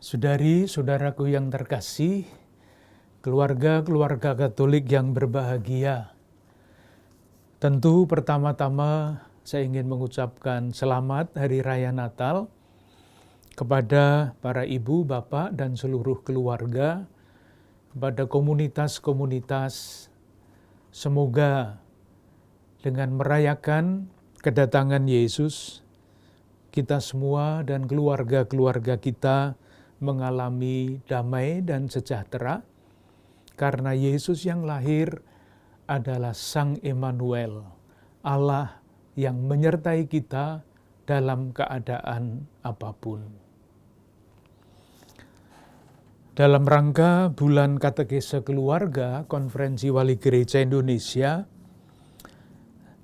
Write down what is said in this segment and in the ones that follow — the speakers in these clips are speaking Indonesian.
Saudari-saudaraku yang terkasih, keluarga-keluarga Katolik yang berbahagia. Tentu pertama-tama saya ingin mengucapkan selamat Hari Raya Natal kepada para ibu, bapak, dan seluruh keluarga, kepada komunitas-komunitas. Semoga dengan merayakan kedatangan Yesus, kita semua dan keluarga-keluarga kita mengalami damai dan sejahtera, karena Yesus yang lahir adalah Sang Immanuel, Allah yang menyertai kita dalam keadaan apapun. Dalam rangka bulan katekese keluarga Konferensi Wali Gereja Indonesia,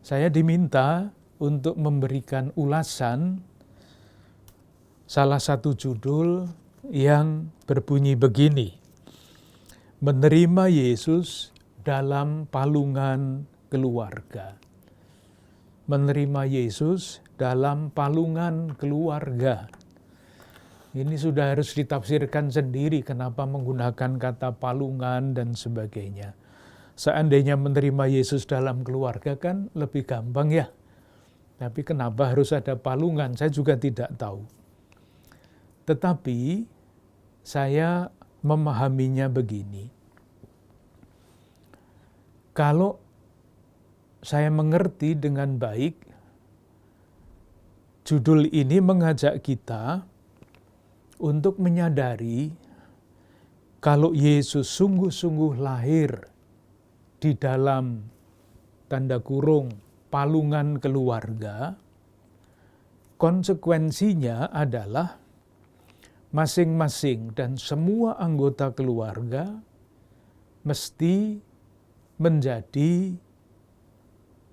saya diminta untuk memberikan ulasan salah satu judul yang berbunyi begini: Menerima Yesus dalam palungan keluarga. Menerima Yesus dalam palungan keluarga. Ini sudah harus ditafsirkan sendiri kenapa menggunakan kata palungan dan sebagainya. Seandainya menerima Yesus dalam keluarga kan lebih gampang ya. Tapi kenapa harus ada palungan? Saya juga tidak tahu. Tetapi saya memahaminya begini. Kalau saya mengerti dengan baik, judul ini mengajak kita untuk menyadari kalau Yesus sungguh-sungguh lahir di dalam tanda kurung palungan keluarga, konsekuensinya adalah masing-masing dan semua anggota keluarga mesti menjadi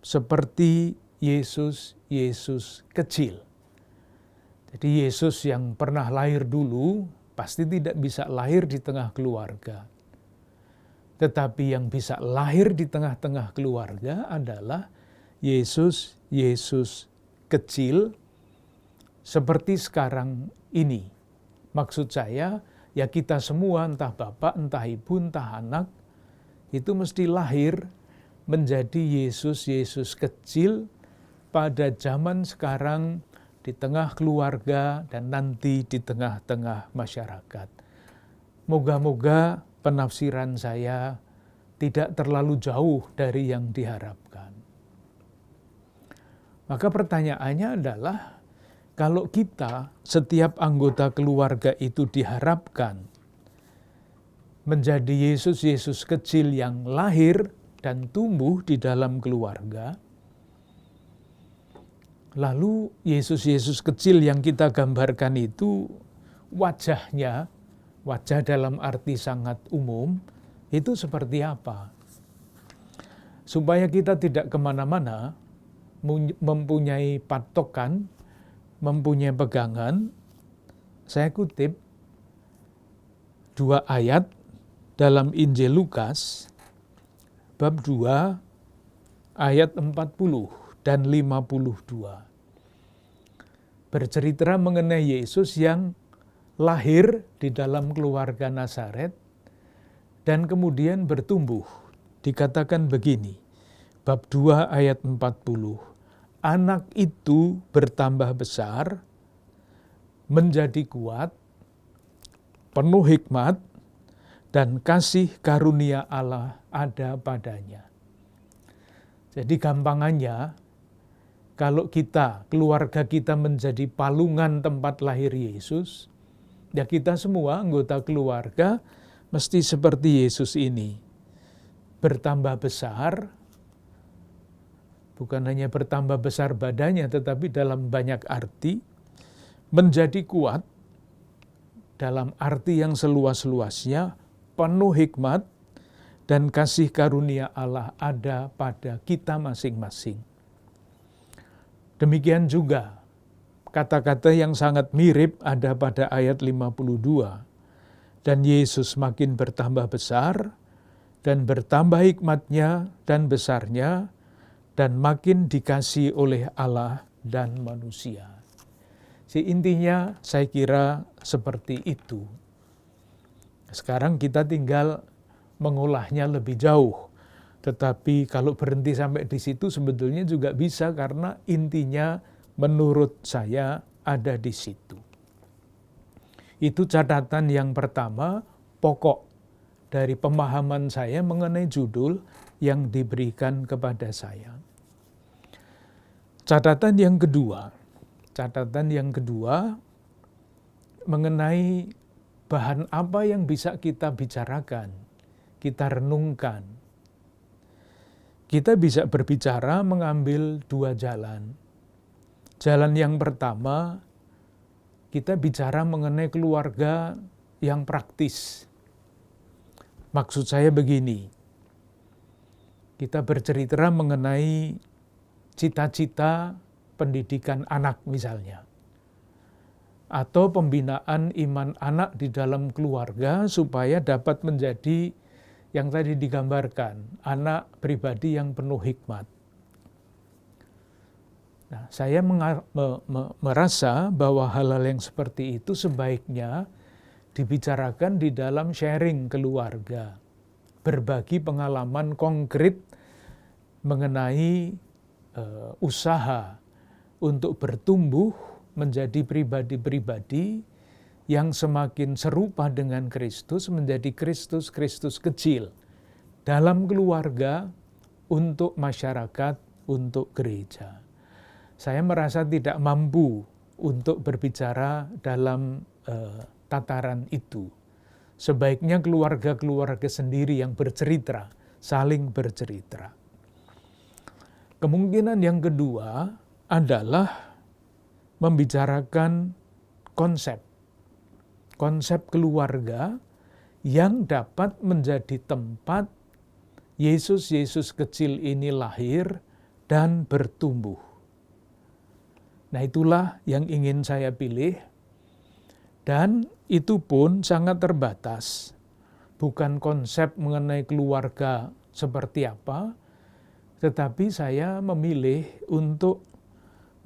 seperti Yesus kecil. Jadi Yesus yang pernah lahir dulu pasti tidak bisa lahir di tengah keluarga. Tetapi yang bisa lahir di tengah-tengah keluarga adalah Yesus kecil seperti sekarang ini. Maksud saya, ya kita semua, entah bapak, entah ibu, entah anak, itu mesti lahir menjadi Yesus kecil pada zaman sekarang di tengah keluarga dan nanti di tengah-tengah masyarakat. Moga-moga penafsiran saya tidak terlalu jauh dari yang diharapkan. Maka pertanyaannya adalah, kalau kita, setiap anggota keluarga itu diharapkan menjadi Yesus kecil yang lahir dan tumbuh di dalam keluarga, lalu Yesus kecil yang kita gambarkan itu wajahnya, wajah dalam arti sangat umum, itu seperti apa? Supaya kita tidak kemana-mana, mempunyai patokan, mempunyai pegangan, saya kutip 2 ayat dalam Injil Lukas, bab 2, ayat 40 dan 52. Bercerita mengenai Yesus yang lahir di dalam keluarga Nazaret dan kemudian bertumbuh. Dikatakan begini, bab 2 ayat 40. Anak itu bertambah besar, menjadi kuat, penuh hikmat, dan kasih karunia Allah ada padanya. Jadi gampangannya, kalau kita, keluarga kita menjadi palungan tempat lahir Yesus, ya kita semua anggota keluarga mesti seperti Yesus ini. Bertambah besar, bukan hanya bertambah besar badannya, tetapi dalam banyak arti, menjadi kuat, dalam arti yang seluas-luasnya, penuh hikmat, dan kasih karunia Allah ada pada kita masing-masing. Demikian juga, kata-kata yang sangat mirip ada pada ayat 52. Dan Yesus makin bertambah besar, dan bertambah hikmatnya dan besarnya, dan makin dikasihi oleh Allah dan manusia. Intinya saya kira seperti itu. Sekarang kita tinggal mengolahnya lebih jauh. Tetapi kalau berhenti sampai di situ sebetulnya juga bisa, karena intinya menurut saya ada di situ. Itu catatan yang pertama, pokok dari pemahaman saya mengenai judul yang diberikan kepada saya. Catatan yang kedua mengenai bahan apa yang bisa kita bicarakan, kita renungkan. Kita bisa berbicara mengambil dua jalan. Jalan yang pertama, kita bicara mengenai keluarga yang praktis. Maksud saya begini, kita bercerita mengenai cita-cita pendidikan anak misalnya, atau pembinaan iman anak di dalam keluarga supaya dapat menjadi yang tadi digambarkan, anak pribadi yang penuh hikmat. Nah, saya merasa bahwa hal-hal yang seperti itu sebaiknya dibicarakan di dalam sharing keluarga, berbagi pengalaman konkret mengenai usaha untuk bertumbuh menjadi pribadi-pribadi yang semakin serupa dengan Kristus, menjadi Kristus kecil dalam keluarga, untuk masyarakat, untuk gereja. Saya merasa tidak mampu untuk berbicara dalam tataran itu. Sebaiknya keluarga-keluarga sendiri yang bercerita, saling bercerita. Kemungkinan yang kedua adalah membicarakan konsep keluarga yang dapat menjadi tempat Yesus kecil ini lahir dan bertumbuh. Nah, itulah yang ingin saya pilih, dan itu pun sangat terbatas. Bukan konsep mengenai keluarga seperti apa, tetapi saya memilih untuk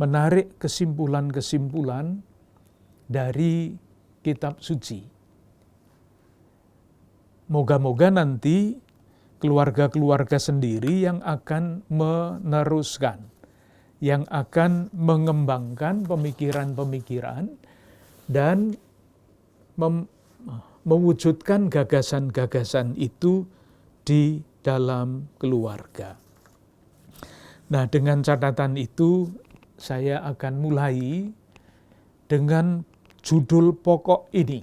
menarik kesimpulan-kesimpulan dari kitab suci. Moga-moga nanti keluarga-keluarga sendiri yang akan meneruskan, yang akan mengembangkan pemikiran-pemikiran dan mewujudkan gagasan-gagasan itu di dalam keluarga. Nah, dengan catatan itu saya akan mulai dengan judul pokok ini.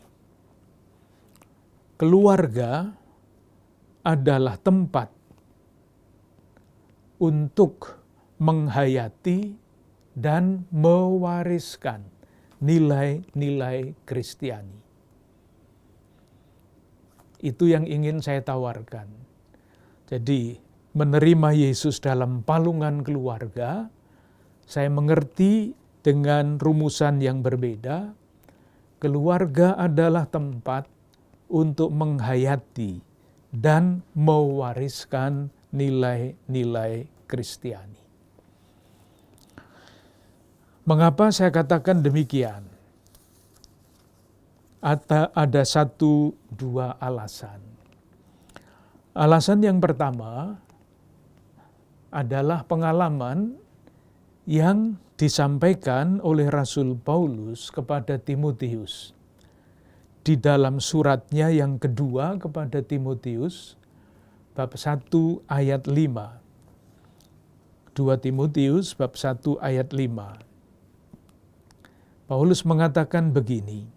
Keluarga adalah tempat untuk menghayati dan mewariskan nilai-nilai Kristiani. Itu yang ingin saya tawarkan. Jadi, menerima Yesus dalam palungan keluarga, saya mengerti dengan rumusan yang berbeda. Keluarga adalah tempat untuk menghayati dan mewariskan nilai-nilai Kristiani. Mengapa saya katakan demikian? Ada 1-2 alasan. Alasan yang pertama adalah pengalaman yang disampaikan oleh Rasul Paulus kepada Timotius. Di dalam suratnya yang kedua kepada Timotius, bab 1 ayat 5. 2 Timotius bab 1 ayat 5. Paulus mengatakan begini,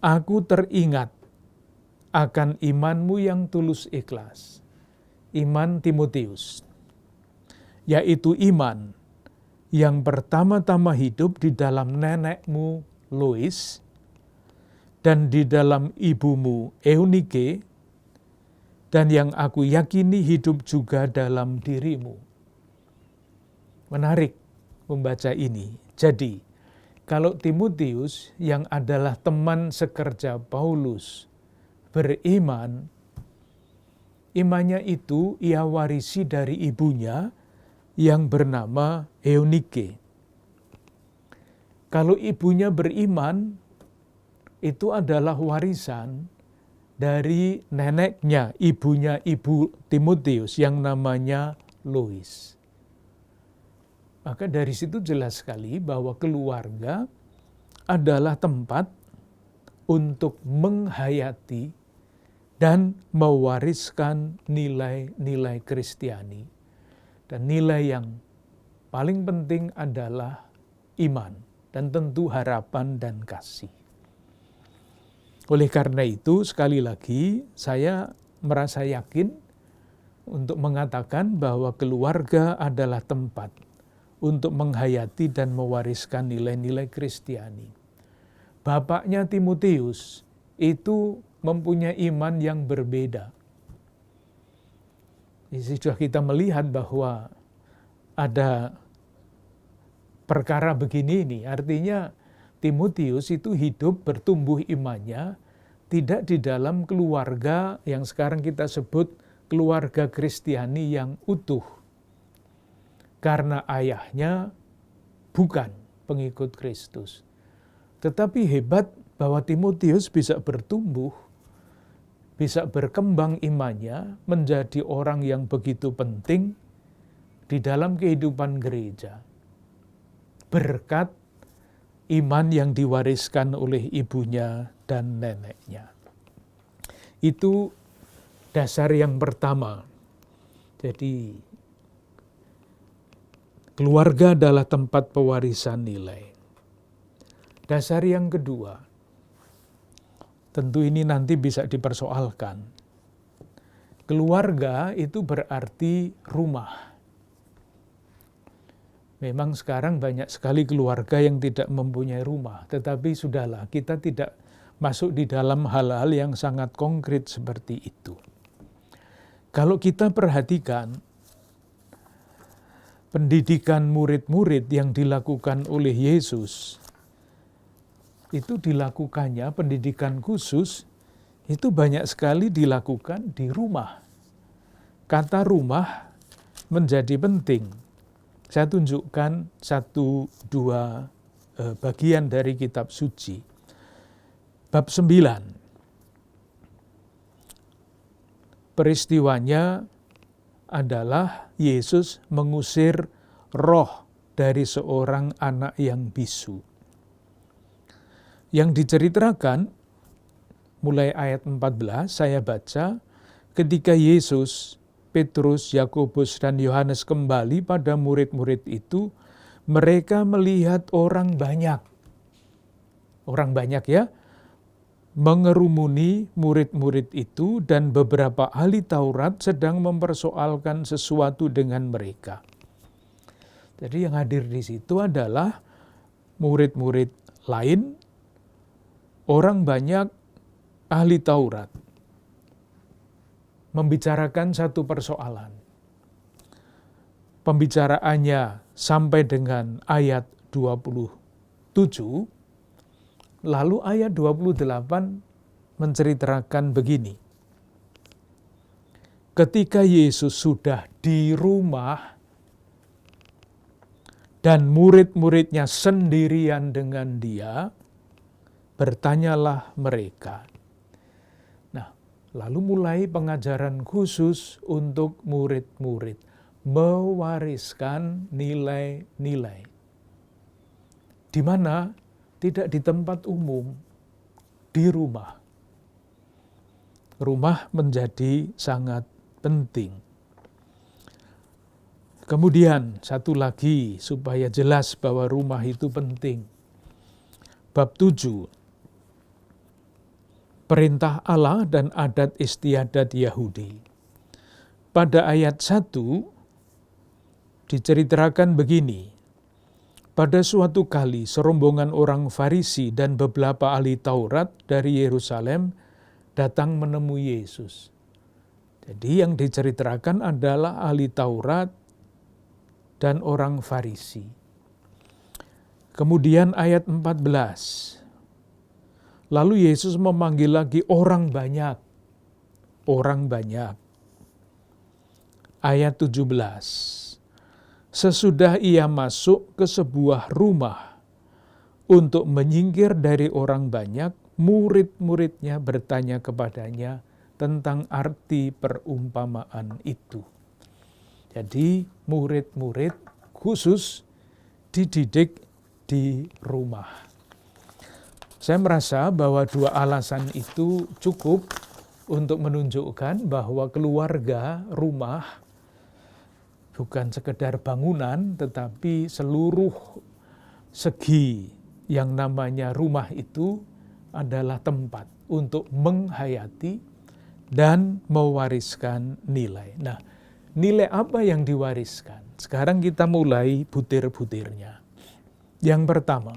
"Aku teringat akan imanmu yang tulus ikhlas." Iman Timotius, yaitu iman yang pertama-tama hidup di dalam nenekmu Lois dan di dalam ibumu Eunike, dan yang aku yakini hidup juga dalam dirimu. Menarik membaca ini. Jadi, kalau Timotius yang adalah teman sekerja Paulus beriman, imannya itu ia warisi dari ibunya yang bernama Eunike. Kalau ibunya beriman, itu adalah warisan dari neneknya, ibunya ibu Timotius yang namanya Lois. Maka dari situ jelas sekali bahwa keluarga adalah tempat untuk menghayati dan mewariskan nilai-nilai Kristiani. Dan nilai yang paling penting adalah iman dan tentu harapan dan kasih. Oleh karena itu, sekali lagi saya merasa yakin untuk mengatakan bahwa keluarga adalah tempat untuk menghayati dan mewariskan nilai-nilai Kristiani. Bapaknya Timotius itu mempunyai iman yang berbeda. Sudah kita melihat bahwa ada perkara begini ini, artinya Timotius itu hidup bertumbuh imannya tidak di dalam keluarga yang sekarang kita sebut keluarga Kristiani yang utuh. Karena ayahnya bukan pengikut Kristus. Tetapi hebat bahwa Timotius bisa bertumbuh, bisa berkembang imannya menjadi orang yang begitu penting di dalam kehidupan gereja. Berkat iman yang diwariskan oleh ibunya dan neneknya. Itu dasar yang pertama. Jadi keluarga adalah tempat pewarisan nilai. Dasar yang kedua, tentu ini nanti bisa dipersoalkan. Keluarga itu berarti rumah. Memang sekarang banyak sekali keluarga yang tidak mempunyai rumah, tetapi sudahlah, kita tidak masuk di dalam hal-hal yang sangat konkret seperti itu. Kalau kita perhatikan, pendidikan murid-murid yang dilakukan oleh Yesus, itu dilakukannya pendidikan khusus, itu banyak sekali dilakukan di rumah. Kata rumah menjadi penting. Saya tunjukkan 1-2 bagian dari kitab suci. Bab 9. Peristiwanya adalah Yesus mengusir roh dari seorang anak yang bisu. Yang diceritakan mulai ayat 14 saya baca, ketika Yesus, Petrus, Yakobus, dan Yohanes kembali pada murid-murid itu, mereka melihat orang banyak ya, mengerumuni murid-murid itu, dan beberapa ahli Taurat sedang mempersoalkan sesuatu dengan mereka. Jadi yang hadir di situ adalah murid-murid lain, orang banyak, ahli Taurat, membicarakan satu persoalan. Pembicaraannya sampai dengan ayat 27, lalu ayat 28 menceritakan begini. Ketika Yesus sudah di rumah dan murid-muridnya sendirian dengan dia, bertanyalah mereka. Nah, lalu mulai pengajaran khusus untuk murid-murid, mewariskan nilai-nilai. Di mana? Tidak di tempat umum, di rumah. Rumah menjadi sangat penting. Kemudian satu lagi supaya jelas bahwa rumah itu penting. Bab 7. Perintah Allah dan adat istiadat Yahudi. Pada ayat 1 diceritakan begini. Pada suatu kali serombongan orang Farisi dan beberapa ahli Taurat dari Yerusalem datang menemui Yesus. Jadi yang diceritakan adalah ahli Taurat dan orang Farisi. Kemudian ayat 14. Lalu Yesus memanggil lagi orang banyak. Orang banyak. Ayat 17. Sesudah ia masuk ke sebuah rumah, untuk menyingkir dari orang banyak, murid-muridnya bertanya kepadanya tentang arti perumpamaan itu. Jadi murid-murid khusus dididik di rumah. Saya merasa bahwa dua alasan itu cukup untuk menunjukkan bahwa keluarga, rumah, bukan sekedar bangunan, tetapi seluruh segi yang namanya rumah itu adalah tempat untuk menghayati dan mewariskan nilai. Nah, nilai apa yang diwariskan? Sekarang kita mulai butir-butirnya. Yang pertama,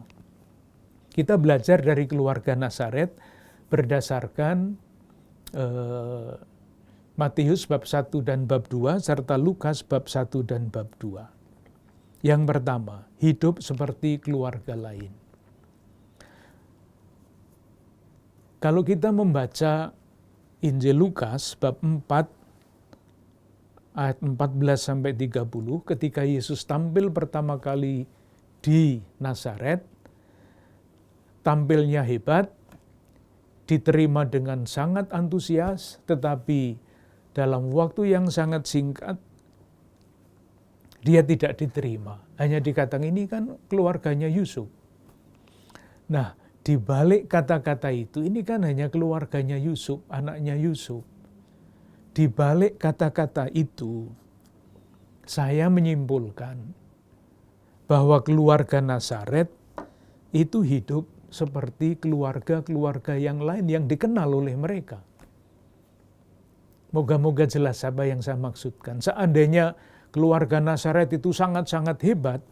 kita belajar dari keluarga Nazaret berdasarkan Matius bab 1 dan bab 2 serta Lukas bab 1 dan bab 2. Yang pertama, hidup seperti keluarga lain. Kalau kita membaca Injil Lukas bab 4 ayat 14 sampai 30, ketika Yesus tampil pertama kali di Nazaret, tampilnya hebat, diterima dengan sangat antusias, tetapi dalam waktu yang sangat singkat, dia tidak diterima. Hanya dikatakan ini kan keluarganya Yusuf. Nah, di balik kata-kata itu, ini kan hanya keluarganya Yusuf, anaknya Yusuf. Di balik kata-kata itu, saya menyimpulkan bahwa keluarga Nazaret itu hidup seperti keluarga-keluarga yang lain yang dikenal oleh mereka. Moga-moga jelas apa yang saya maksudkan. Seandainya keluarga Nazaret itu sangat-sangat hebat,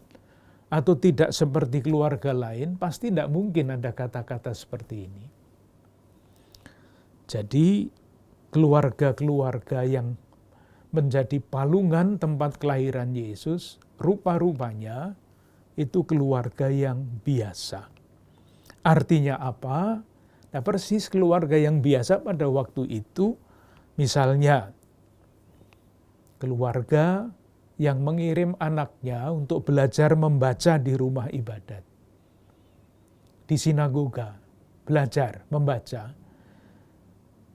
atau tidak seperti keluarga lain, pasti tidak mungkin ada kata-kata seperti ini. Jadi, keluarga-keluarga yang menjadi palungan tempat kelahiran Yesus, rupa-rupanya itu keluarga yang biasa. Artinya apa? Nah, persis keluarga yang biasa pada waktu itu, misalnya keluarga yang mengirim anaknya untuk belajar membaca di rumah ibadat, di sinagoga, belajar membaca.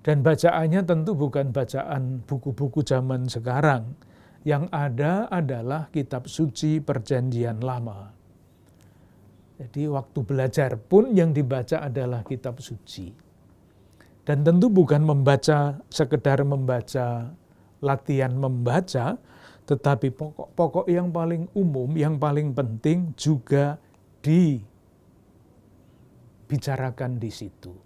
Dan bacaannya tentu bukan bacaan buku-buku zaman sekarang. Yang ada adalah kitab suci Perjanjian Lama. Jadi waktu belajar pun yang dibaca adalah kitab suci. Dan tentu bukan membaca, sekedar membaca, latihan membaca, tetapi pokok-pokok yang paling umum, yang paling penting juga dibicarakan di situ.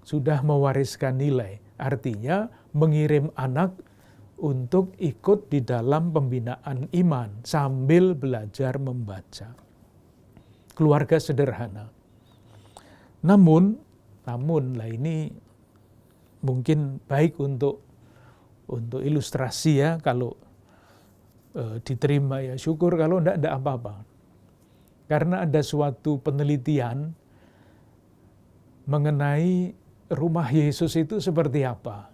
Sudah mewariskan nilai, artinya mengirim anak untuk ikut di dalam pembinaan iman sambil belajar membaca. Keluarga sederhana. Namun lah ini mungkin baik untuk ilustrasi ya, kalau diterima ya syukur, kalau enggak apa-apa. Karena ada suatu penelitian mengenai rumah Yesus itu seperti apa.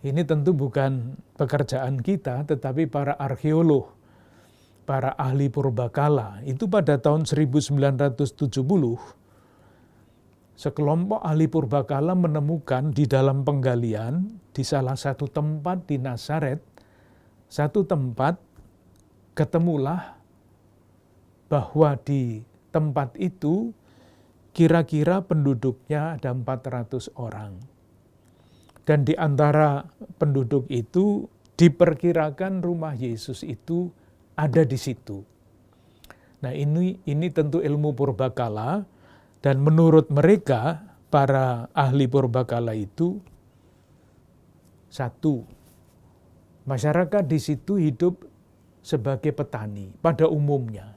Ini tentu bukan pekerjaan kita, tetapi para arkeolog, para ahli purbakala, itu pada tahun 1970, sekelompok ahli purbakala menemukan di dalam penggalian, di salah satu tempat di Nazaret, satu tempat ketemulah bahwa di tempat itu kira-kira penduduknya ada 400 orang. Dan di antara penduduk itu diperkirakan rumah Yesus itu ada di situ. Nah, ini tentu ilmu purbakala, dan menurut mereka para ahli purbakala itu, satu, masyarakat di situ hidup sebagai petani pada umumnya.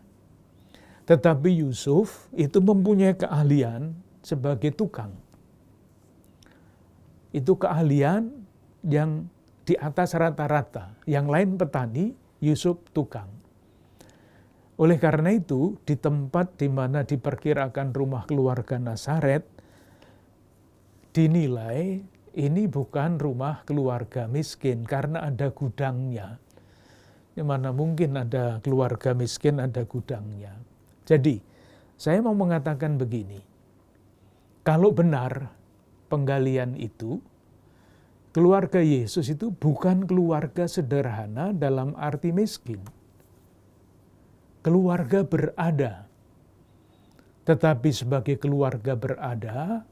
Tetapi Yusuf itu mempunyai keahlian sebagai tukang. Itu keahlian yang di atas rata-rata. Yang lain petani, Yusuf tukang. Oleh karena itu, di tempat di mana diperkirakan rumah keluarga Nazaret, dinilai ini bukan rumah keluarga miskin karena ada gudangnya. Di mana mungkin ada keluarga miskin, ada gudangnya. Jadi, saya mau mengatakan begini, kalau benar penggalian itu, keluarga Yesus itu bukan keluarga sederhana dalam arti miskin. Keluarga berada. Tetapi sebagai keluarga berada,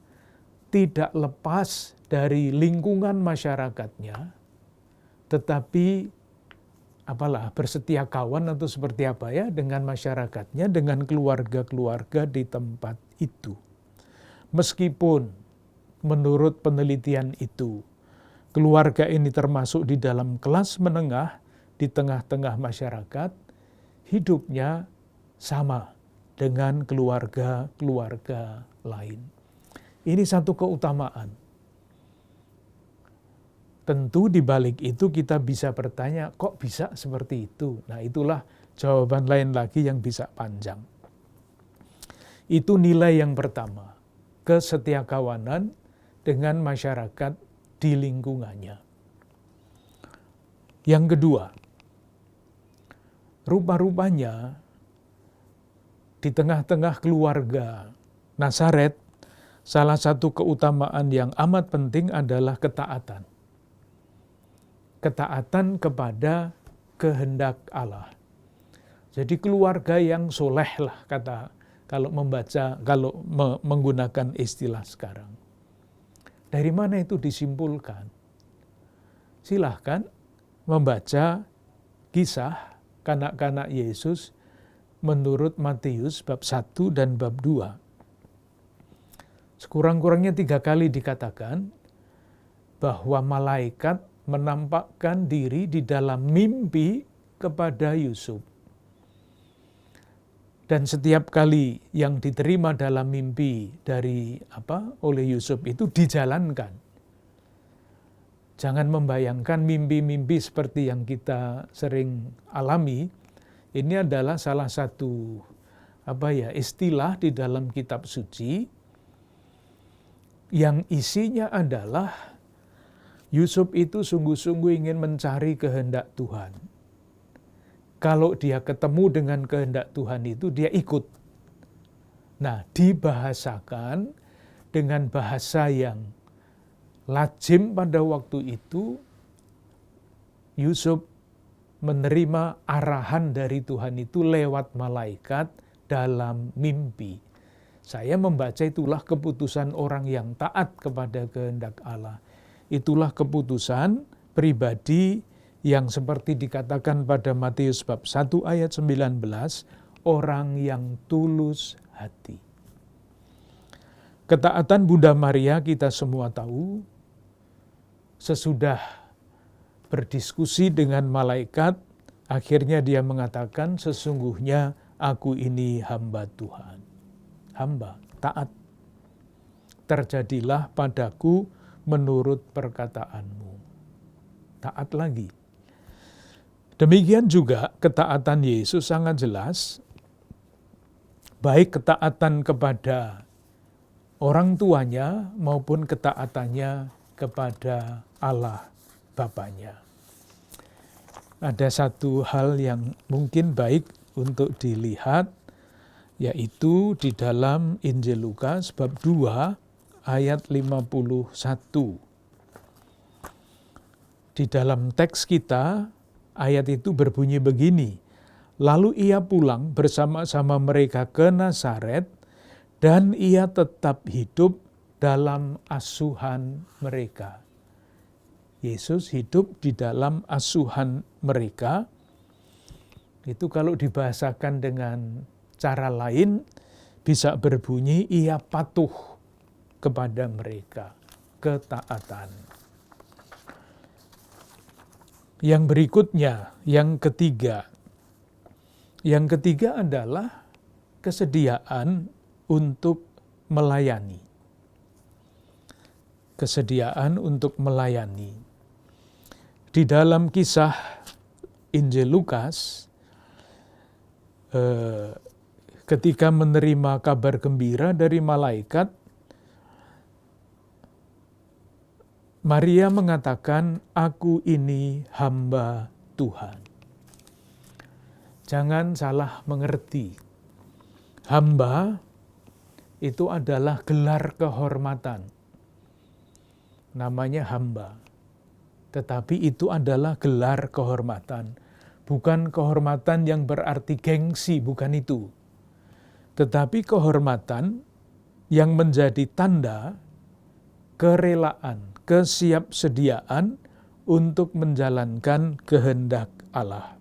tidak lepas dari lingkungan masyarakatnya, tetapi bersetia kawan atau seperti apa ya dengan masyarakatnya, dengan keluarga-keluarga di tempat itu. Meskipun menurut penelitian itu, keluarga ini termasuk di dalam kelas menengah di tengah-tengah masyarakat, hidupnya sama dengan keluarga-keluarga lain. Ini satu keutamaan. Tentu di balik itu kita bisa bertanya, kok bisa seperti itu? Nah, itulah jawaban lain lagi yang bisa panjang. Itu nilai yang pertama, kesetiakawanan dengan masyarakat di lingkungannya. Yang kedua, rupa-rupanya di tengah-tengah keluarga Nazaret, salah satu keutamaan yang amat penting adalah ketaatan. Ketaatan kepada kehendak Allah. Jadi keluarga yang soleh lah kalau menggunakan istilah sekarang. Dari mana itu disimpulkan? Silahkan membaca kisah kanak-kanak Yesus menurut Matius bab 1 dan bab 2. Sekurang-kurangnya 3 kali dikatakan bahwa malaikat menampakkan diri di dalam mimpi kepada Yusuf. Dan setiap kali yang diterima dalam mimpi oleh Yusuf itu dijalankan. Jangan membayangkan mimpi-mimpi seperti yang kita sering alami. Ini adalah salah satu istilah di dalam kitab suci yang isinya adalah Yusuf itu sungguh-sungguh ingin mencari kehendak Tuhan. Kalau dia ketemu dengan kehendak Tuhan itu, dia ikut. Nah, dibahasakan dengan bahasa yang lazim pada waktu itu, Yusuf menerima arahan dari Tuhan itu lewat malaikat dalam mimpi. Saya membaca itulah keputusan orang yang taat kepada kehendak Allah. Itulah keputusan pribadi yang seperti dikatakan pada Matius bab 1 ayat 19, orang yang tulus hati. Ketaatan Bunda Maria kita semua tahu, sesudah berdiskusi dengan malaikat, akhirnya dia mengatakan, sesungguhnya aku ini hamba Tuhan. Hamba, taat. Terjadilah padaku menurut perkataanmu. Taat lagi. Demikian juga ketaatan Yesus sangat jelas, baik ketaatan kepada orang tuanya maupun ketaatannya kepada Allah Bapanya. Ada satu hal yang mungkin baik untuk dilihat, yaitu di dalam Injil Lukas bab 2 ayat 51. Di dalam teks kita, ayat itu berbunyi begini, lalu ia pulang bersama-sama mereka ke Nazaret, dan ia tetap hidup dalam asuhan mereka. Yesus hidup di dalam asuhan mereka. Itu kalau dibahasakan dengan cara lain, bisa berbunyi ia patuh kepada mereka, ketaatan. Yang berikutnya, yang ketiga. Yang ketiga adalah kesediaan untuk melayani. Kesediaan untuk melayani. Di dalam kisah Injil Lukas, ketika menerima kabar gembira dari malaikat, Maria mengatakan, aku ini hamba Tuhan. Jangan salah mengerti. Hamba itu adalah gelar kehormatan. Namanya hamba. Tetapi itu adalah gelar kehormatan. Bukan kehormatan yang berarti gengsi, bukan itu. Tetapi kehormatan yang menjadi tanda kerelaan, kesiapsediaan untuk menjalankan kehendak Allah.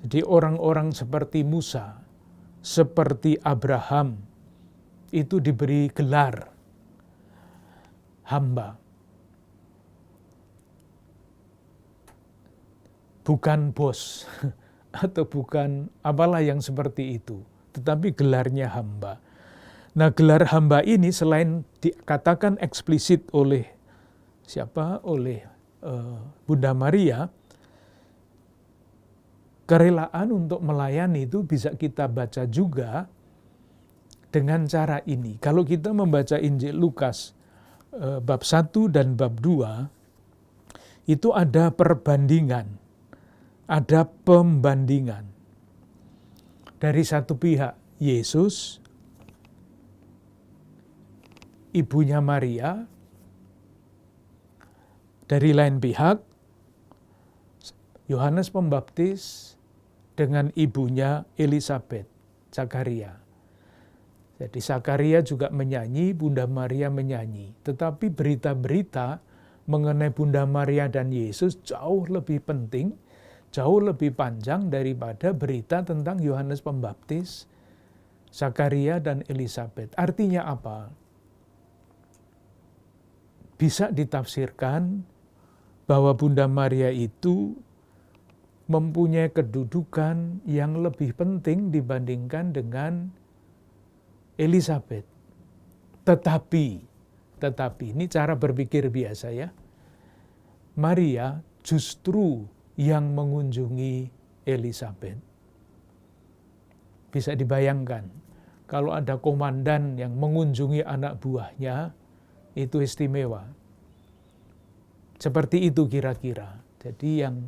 Jadi orang-orang seperti Musa, seperti Abraham, itu diberi gelar hamba. Bukan bos, atau bukan apalah yang seperti itu, tetapi gelarnya hamba. Nah, gelar hamba ini selain dikatakan eksplisit oleh siapa? Oleh Bunda Maria, kerelaan untuk melayani itu bisa kita baca juga dengan cara ini. Kalau kita membaca Injil Lukas bab 1 dan bab 2, itu ada perbandingan, ada pembandingan. Dari satu pihak Yesus, ibunya Maria, dari lain pihak Yohanes Pembaptis dengan ibunya Elisabet, Zakaria. Jadi Zakaria juga menyanyi, Bunda Maria menyanyi. Tetapi berita-berita mengenai Bunda Maria dan Yesus jauh lebih penting, jauh lebih panjang daripada berita tentang Yohanes Pembaptis, Zakaria dan Elisabet. Artinya apa? Bisa ditafsirkan bahwa Bunda Maria itu mempunyai kedudukan yang lebih penting dibandingkan dengan Elisabet. Tetapi ini cara berpikir biasa ya. Maria justru yang mengunjungi Elisabet. Bisa dibayangkan, kalau ada komandan yang mengunjungi anak buahnya, itu istimewa. Seperti itu kira-kira. Jadi yang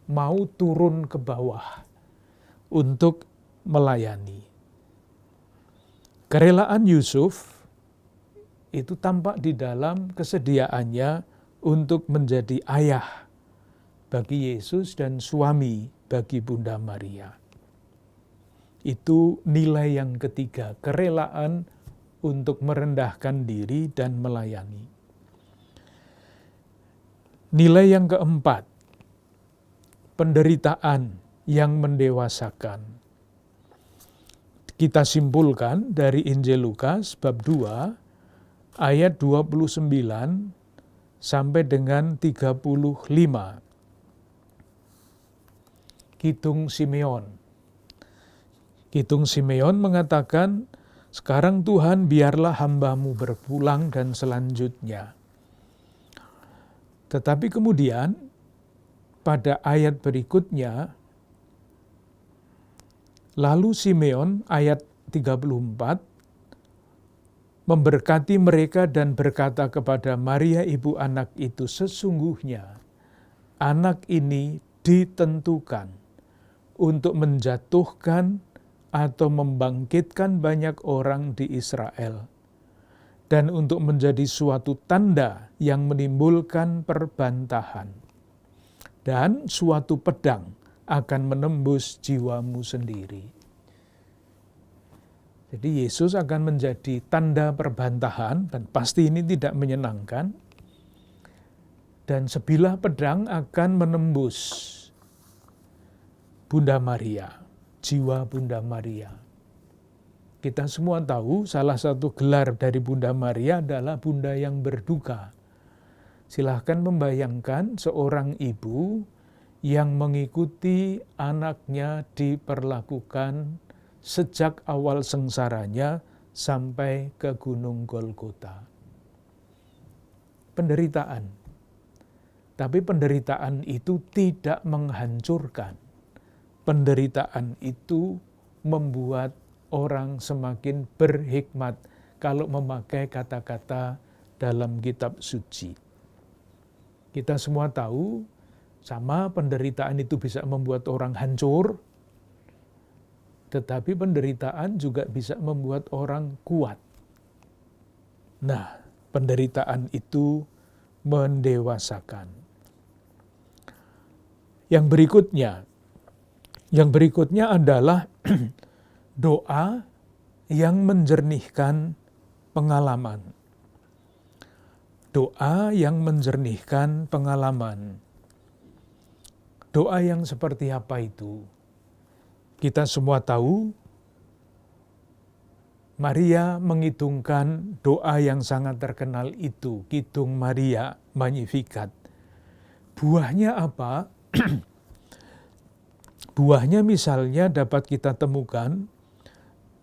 mau turun ke bawah untuk melayani. Kerelaan Yusuf itu tampak di dalam kesediaannya untuk menjadi ayah bagi Yesus dan suami bagi Bunda Maria. Itu nilai yang ketiga, kerelaan untuk merendahkan diri dan melayani. Nilai yang keempat, penderitaan yang mendewasakan. Kita simpulkan dari Injil Lukas bab 2 ayat 29 sampai dengan 35. Kidung Simeon. Kidung Simeon mengatakan, sekarang Tuhan biarlah hamba-Mu berpulang dan selanjutnya. Tetapi kemudian pada ayat berikutnya, lalu Simeon ayat 34 memberkati mereka dan berkata kepada Maria ibu anak itu, sesungguhnya anak ini ditentukan untuk menjatuhkan atau membangkitkan banyak orang di Israel, dan untuk menjadi suatu tanda yang menimbulkan perbantahan, dan suatu pedang akan menembus jiwamu sendiri. Jadi Yesus akan menjadi tanda perbantahan, dan pasti ini tidak menyenangkan, dan sebilah pedang akan menembus Bunda Maria, jiwa Bunda Maria. Kita semua tahu salah satu gelar dari Bunda Maria adalah Bunda yang berduka. Silahkan membayangkan seorang ibu yang mengikuti anaknya diperlakukan sejak awal sengsaranya sampai ke Gunung Golgota. Penderitaan. Tapi penderitaan itu tidak menghancurkan. Penderitaan itu membuat orang semakin berhikmat kalau memakai kata-kata dalam kitab suci. Kita semua tahu, sama penderitaan itu bisa membuat orang hancur, tetapi penderitaan juga bisa membuat orang kuat. Nah, penderitaan itu mendewasakan. Yang berikutnya adalah doa yang menjernihkan pengalaman. Doa yang menjernihkan pengalaman. Doa yang seperti apa itu? Kita semua tahu, Maria mengidungkan doa yang sangat terkenal itu, Kidung Maria Magnificat. Buahnya apa? Buahnya misalnya dapat kita temukan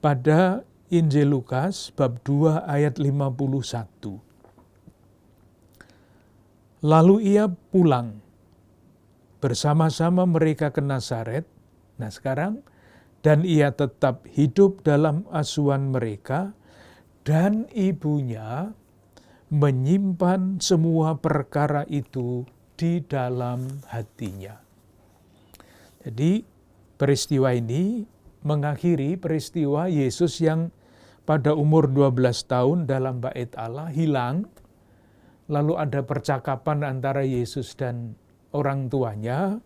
pada Injil Lukas bab 2 ayat 51. Lalu ia pulang bersama-sama mereka ke Nazaret. Nah sekarang, dan ia tetap hidup dalam asuhan mereka, dan ibunya menyimpan semua perkara itu di dalam hatinya. Jadi peristiwa ini mengakhiri peristiwa Yesus yang pada umur 12 tahun dalam bait Allah hilang. Lalu ada percakapan antara Yesus dan orang tuanya.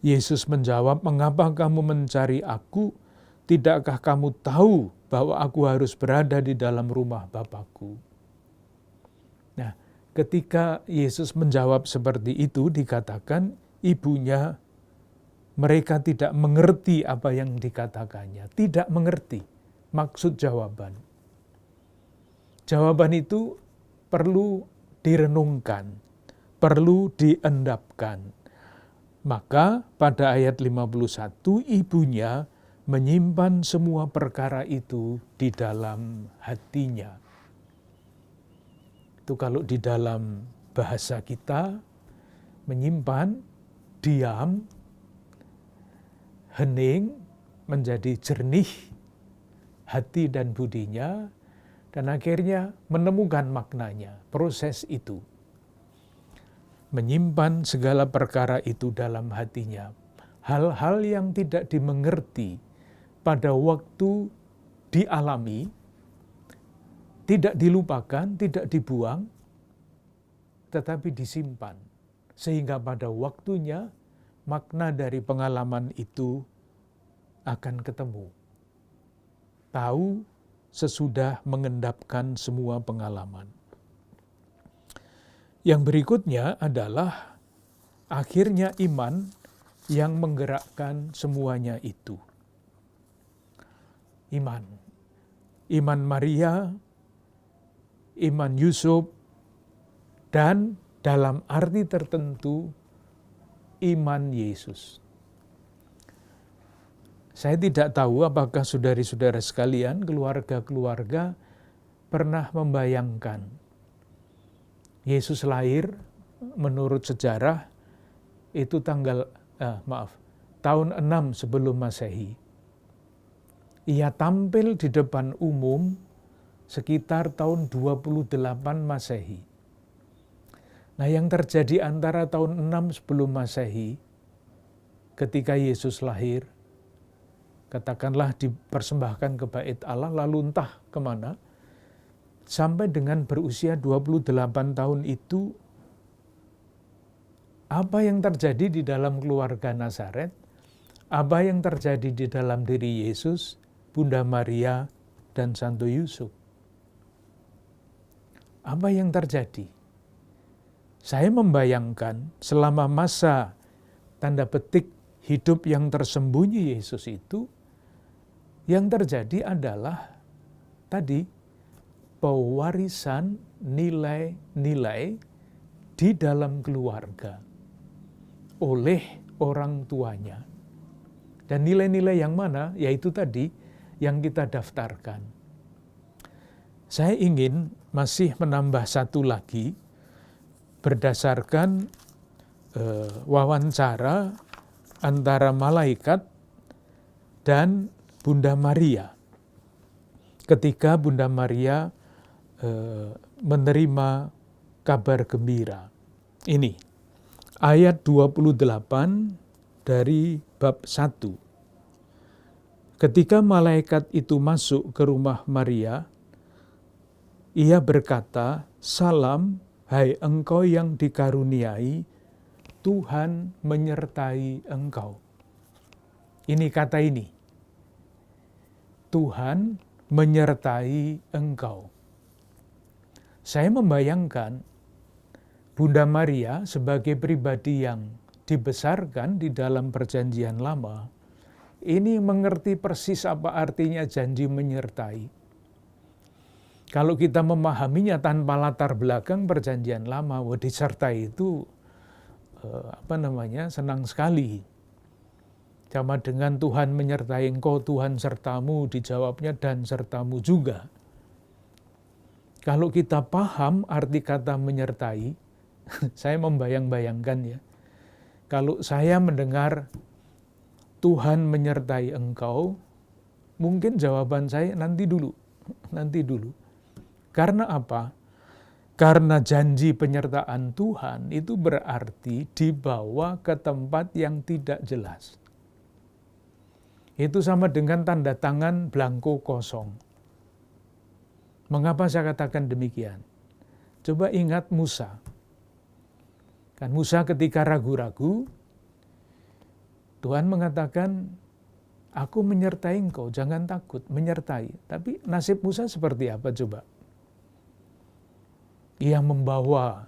Yesus menjawab, "Mengapa kamu mencari aku? Tidakkah kamu tahu bahwa aku harus berada di dalam rumah Bapakku?" Nah, ketika Yesus menjawab seperti itu, dikatakan ibunya, mereka tidak mengerti apa yang dikatakannya. Tidak mengerti maksud jawaban. Jawaban itu perlu direnungkan, perlu diendapkan. Maka pada ayat 51, ibunya menyimpan semua perkara itu di dalam hatinya. Itu kalau di dalam bahasa kita, menyimpan, diam, hening, menjadi jernih hati dan budinya, dan akhirnya menemukan maknanya, proses itu. Menyimpan segala perkara itu dalam hatinya. Hal-hal yang tidak dimengerti pada waktu dialami, tidak dilupakan, tidak dibuang, tetapi disimpan. Sehingga pada waktunya, makna dari pengalaman itu akan ketemu. Tahu sesudah mengendapkan semua pengalaman. Yang berikutnya adalah akhirnya iman yang menggerakkan semuanya itu. Iman. Iman Maria, iman Yusuf, dan dalam arti tertentu iman Yesus. Saya tidak tahu apakah saudara-saudara sekalian, keluarga-keluarga pernah membayangkan Yesus lahir menurut sejarah itu tahun 6 sebelum Masehi. Ia tampil di depan umum sekitar tahun 28 Masehi. Nah, yang terjadi antara tahun 6 sebelum Masehi ketika Yesus lahir, katakanlah dipersembahkan ke bait Allah, lalu entah kemana, sampai dengan berusia 28 tahun itu, apa yang terjadi di dalam keluarga Nazaret, apa yang terjadi di dalam diri Yesus, Bunda Maria, dan Santo Yusuf. Apa yang terjadi? Saya membayangkan selama masa tanda petik hidup yang tersembunyi Yesus itu, yang terjadi adalah tadi pewarisan nilai-nilai di dalam keluarga oleh orang tuanya. Dan nilai-nilai yang mana? Yaitu tadi yang kita daftarkan. Saya ingin masih menambah satu lagi berdasarkan wawancara antara malaikat dan Bunda Maria. Ketika Bunda Maria menerima kabar gembira. Ini ayat 28 dari bab 1. Ketika malaikat itu masuk ke rumah Maria, ia berkata, "Salam, hai engkau yang dikaruniai, Tuhan menyertai engkau." Ini kata ini, Tuhan menyertai engkau. Saya membayangkan Bunda Maria sebagai pribadi yang dibesarkan di dalam Perjanjian Lama, ini mengerti persis apa artinya janji menyertai. Kalau kita memahaminya tanpa latar belakang Perjanjian Lama, disertai itu senang sekali. Sama dengan Tuhan menyertai engkau, Tuhan sertamu, dijawabnya dan sertamu juga. Kalau kita paham arti kata menyertai, saya membayang-bayangkan ya, kalau saya mendengar Tuhan menyertai engkau, mungkin jawaban saya nanti dulu. Karena apa? Karena janji penyertaan Tuhan itu berarti dibawa ke tempat yang tidak jelas. Itu sama dengan tanda tangan blanko kosong. Mengapa saya katakan demikian? Coba ingat Musa. Kan Musa ketika ragu-ragu, Tuhan mengatakan, "Aku menyertai engkau, jangan takut," menyertai. Tapi nasib Musa seperti apa coba? Ia membawa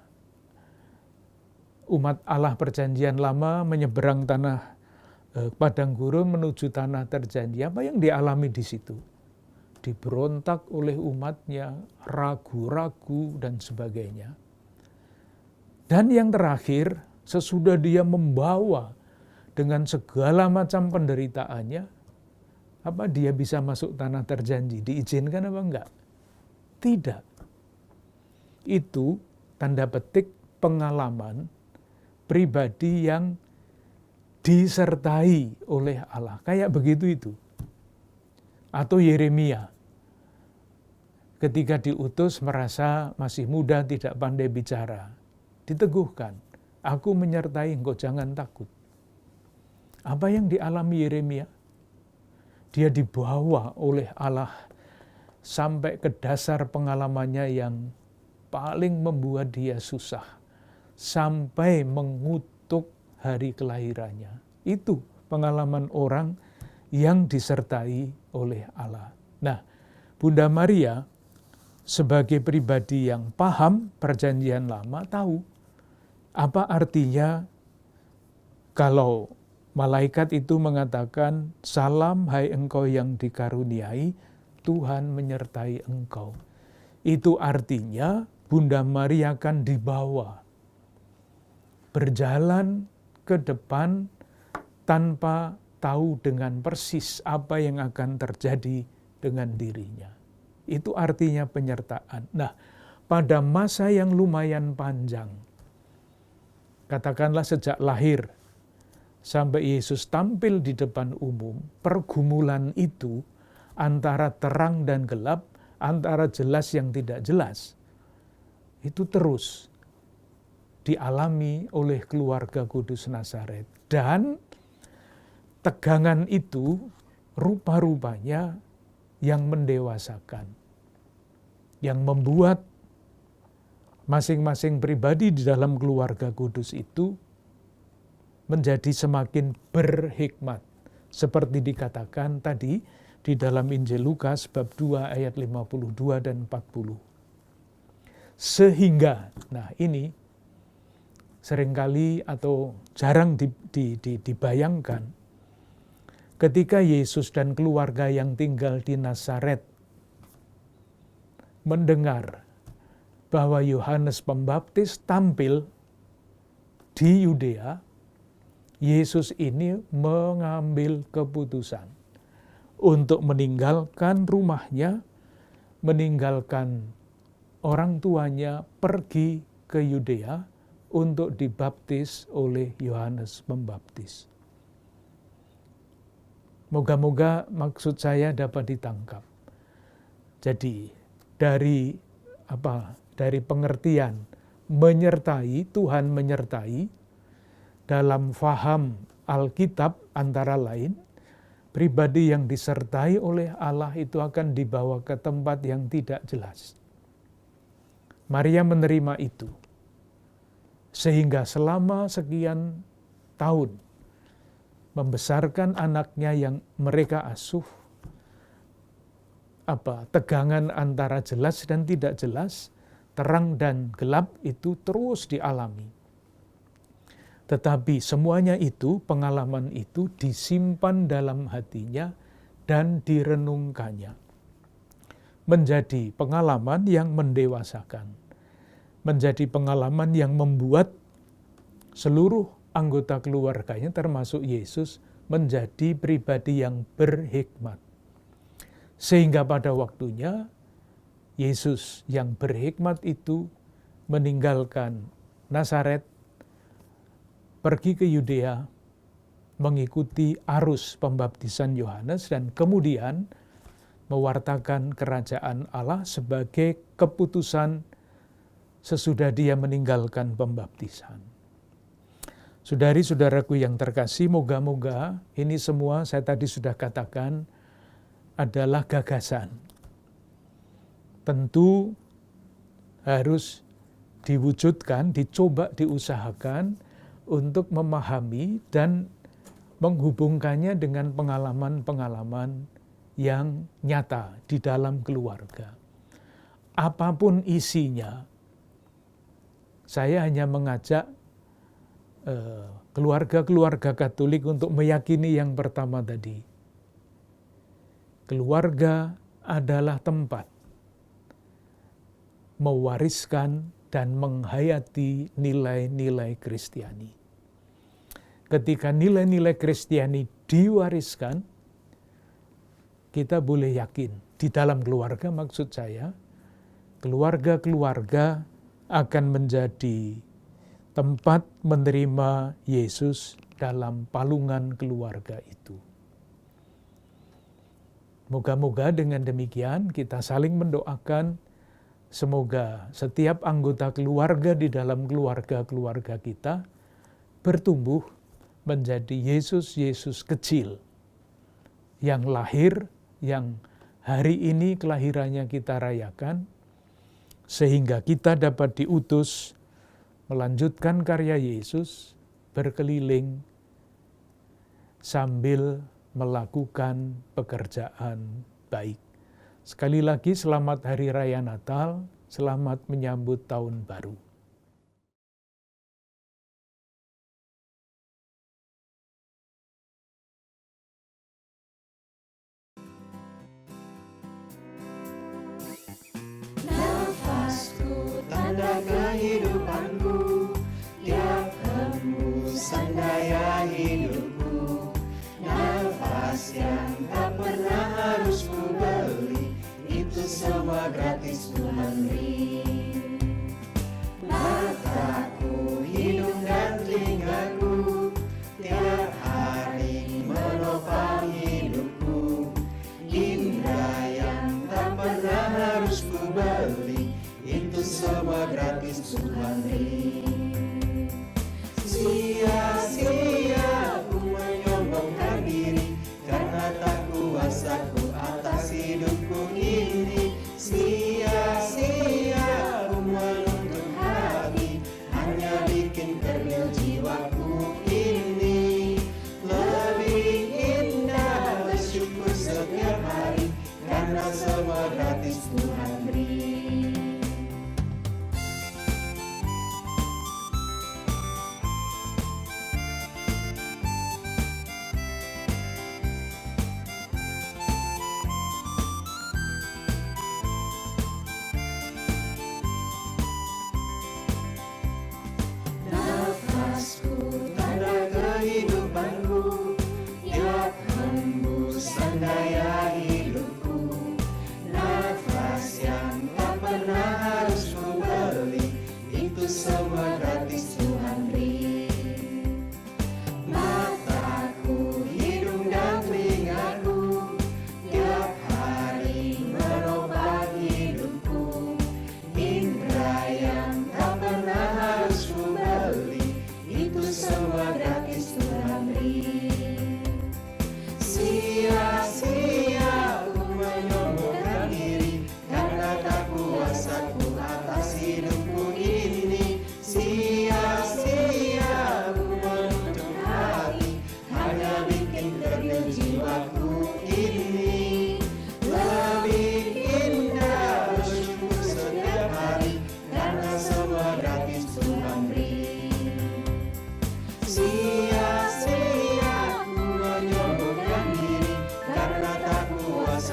umat Allah Perjanjian Lama menyeberang tanah padang gurun menuju tanah terjanji. Apa yang dialami di situ? Diberontak oleh umatnya, ragu-ragu dan sebagainya. Dan yang terakhir, sesudah dia membawa dengan segala macam penderitaannya, apa dia bisa masuk tanah terjanji? Diizinkan apa enggak? Tidak. Itu tanda petik pengalaman pribadi yang disertai oleh Allah. Kayak begitu itu. Atau Yeremia, ketika diutus merasa masih muda, tidak pandai bicara, diteguhkan, "Aku menyertai engkau, jangan takut." Apa yang dialami Yeremia? Dia dibawa oleh Allah sampai ke dasar pengalamannya yang paling membuat dia susah, sampai mengutuk hari kelahirannya. Itu pengalaman orang yang disertai oleh Allah. Nah, Bunda Maria sebagai pribadi yang paham Perjanjian Lama tahu apa artinya kalau malaikat itu mengatakan, "Salam hai engkau yang dikaruniai, Tuhan menyertai engkau." Itu artinya Bunda Maria akan dibawa berjalan ke depan tanpa tahu dengan persis apa yang akan terjadi dengan dirinya. Itu artinya penyertaan. Nah, pada masa yang lumayan panjang, katakanlah sejak lahir sampai Yesus tampil di depan umum, pergumulan itu antara terang dan gelap, antara jelas yang tidak jelas, itu terus dialami oleh keluarga Kudus Nazaret. Dan tegangan itu rupa-rupanya yang mendewasakan, yang membuat masing-masing pribadi di dalam keluarga kudus itu menjadi semakin berhikmat. Seperti dikatakan tadi di dalam Injil Lukas bab 2 ayat 52 dan 40. Sehingga, nah ini seringkali atau jarang dibayangkan, ketika Yesus dan keluarga yang tinggal di Nazaret mendengar bahwa Yohanes Pembaptis tampil di Yudea, Yesus ini mengambil keputusan untuk meninggalkan rumahnya, meninggalkan orang tuanya, pergi ke Yudea untuk dibaptis oleh Yohanes Pembaptis. Moga-moga maksud saya dapat ditangkap. Jadi dari pengertian menyertai, Tuhan menyertai dalam faham Alkitab antara lain Pribadi yang disertai oleh Allah itu akan dibawa ke tempat yang tidak jelas. Maria menerima itu. Sehingga selama sekian tahun membesarkan anaknya yang mereka asuh, tegangan antara jelas dan tidak jelas, terang dan gelap itu terus dialami. Tetapi semuanya itu, pengalaman itu disimpan dalam hatinya dan direnungkannya. Menjadi pengalaman yang mendewasakan. Menjadi pengalaman yang membuat seluruh anggota keluarganya termasuk Yesus menjadi pribadi yang berhikmat. Sehingga pada waktunya Yesus yang berhikmat itu meninggalkan Nazaret, pergi ke Yudea, mengikuti arus pembaptisan Yohanes, dan kemudian mewartakan kerajaan Allah sebagai keputusan sesudah dia meninggalkan pembaptisan. Saudari-saudaraku yang terkasih, moga-moga ini semua saya tadi sudah katakan adalah gagasan. Tentu harus diwujudkan, dicoba, diusahakan untuk memahami dan menghubungkannya dengan pengalaman-pengalaman yang nyata di dalam keluarga. Apapun isinya, saya hanya mengajak keluarga-keluarga Katolik untuk meyakini yang pertama tadi. Keluarga adalah tempat mewariskan dan menghayati nilai-nilai Kristiani. Ketika nilai-nilai Kristiani diwariskan, kita boleh yakin di dalam keluarga, maksud saya, keluarga-keluarga akan menjadi tempat menerima Yesus dalam palungan keluarga itu. Moga-moga dengan demikian kita saling mendoakan semoga setiap anggota keluarga di dalam keluarga-keluarga kita bertumbuh menjadi Yesus-Yesus kecil yang lahir, yang hari ini kelahirannya kita rayakan, sehingga kita dapat diutus melanjutkan karya Yesus berkeliling sambil melakukan pekerjaan baik. Sekali lagi selamat Hari Raya Natal, selamat menyambut Tahun Baru. Nafasku, tanda kehidupanku, tiap hembusan daya hidupku. Nafas yang tak pernah harus ku beli, itu semua gratis ku memberi. Mataku, hidung dan telingaku, tiap hari menopang hidupku. Indra yang tak pernah harus ku beli, itu semua gratis ku memberi. Sia-sia ku menyombongkan diri, karena tak kuasa ku atas hidupku ini. Sia-sia ku menuntut hati, hanya bikin kerdil jiwaku ini. Lebih indah bersyukur setiap hari, karena semua gratis Tuhan beri. Nafasku, tanda kehidupanku, tiap hembusan daya hidupku. Nafas yang tak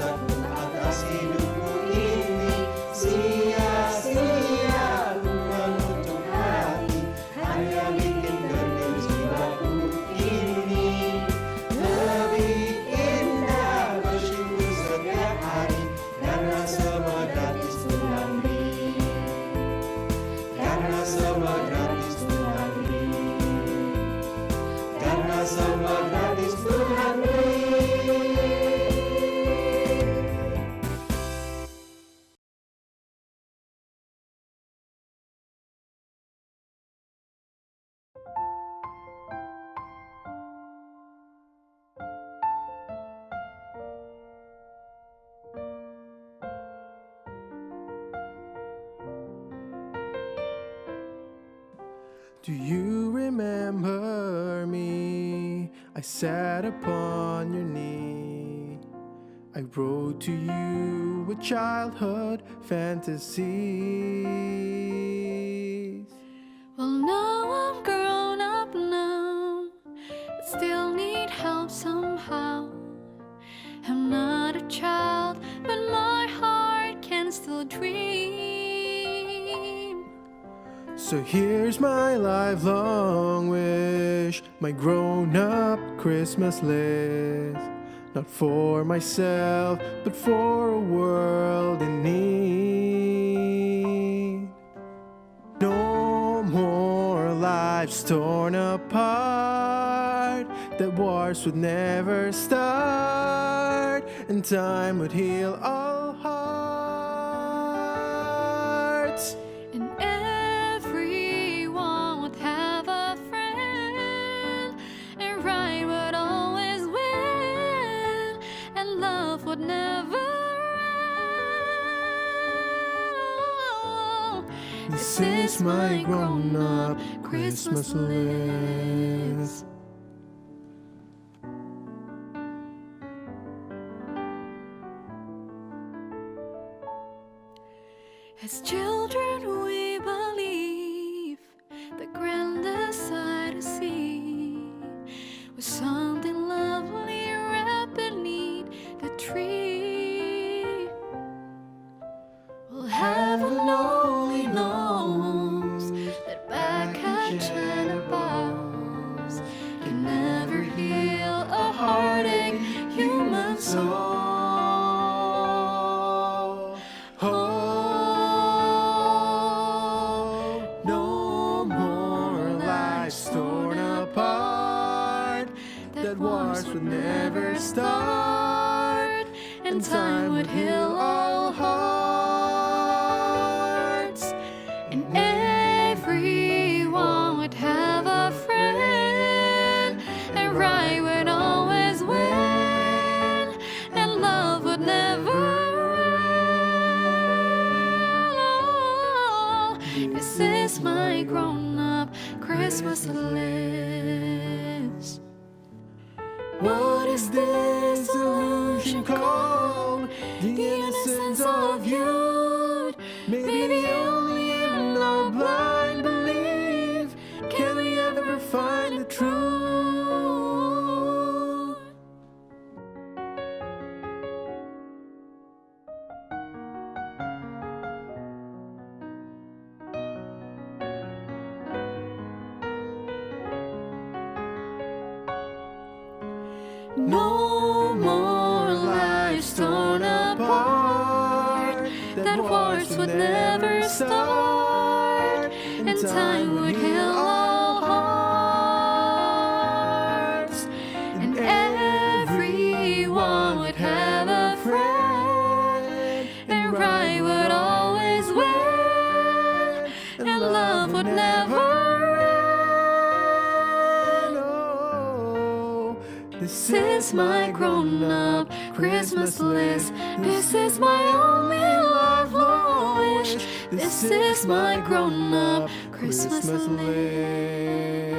dosaku atas hidupku ini. Sia-sia ku menutup hati, hanya bikin kerdil jiwaku ini. Lebih indah bersyukur setiap hari, karena semua gratis Tuhan beri. Karena semua gratis Tuhan beri. Karena semua gratis Tuhan beri. Do you remember me? I sat upon your knee. I wrote to you with childhood fantasies. Well, now I'm grown up now, but still need help somehow. I'm not a child, but my heart can still dream. So here's my lifelong wish, my grown-up Christmas list. Not for myself, but for a world in need. No more lives torn apart, that wars would never start, and time would heal all hearts. And everyone would have a friend, and right would always win, and love would never end. This is my grown-up Christmas list. As children we believe the grandest sight to see was something lovely wrapped beneath the tree. Well, heaven only knows that back at China Bowes can never heal a heartache human soul. No more lives torn apart, that wars would never start, And time would heal all hearts, and everyone would have a friend, and right would always win, and love would never end. This is my grown-up Christmas list. what is this illusion called? The innocence of youth. Maybe only in our blind belief can we ever find the truth. No more lives torn apart, that wars would never start, and time would heal all hearts, and everyone would have a friend, and right would always win, and love would never end. Oh, This is my grown-up Christmas list. This is my only lifelong wish. This is my grown-up Christmas list.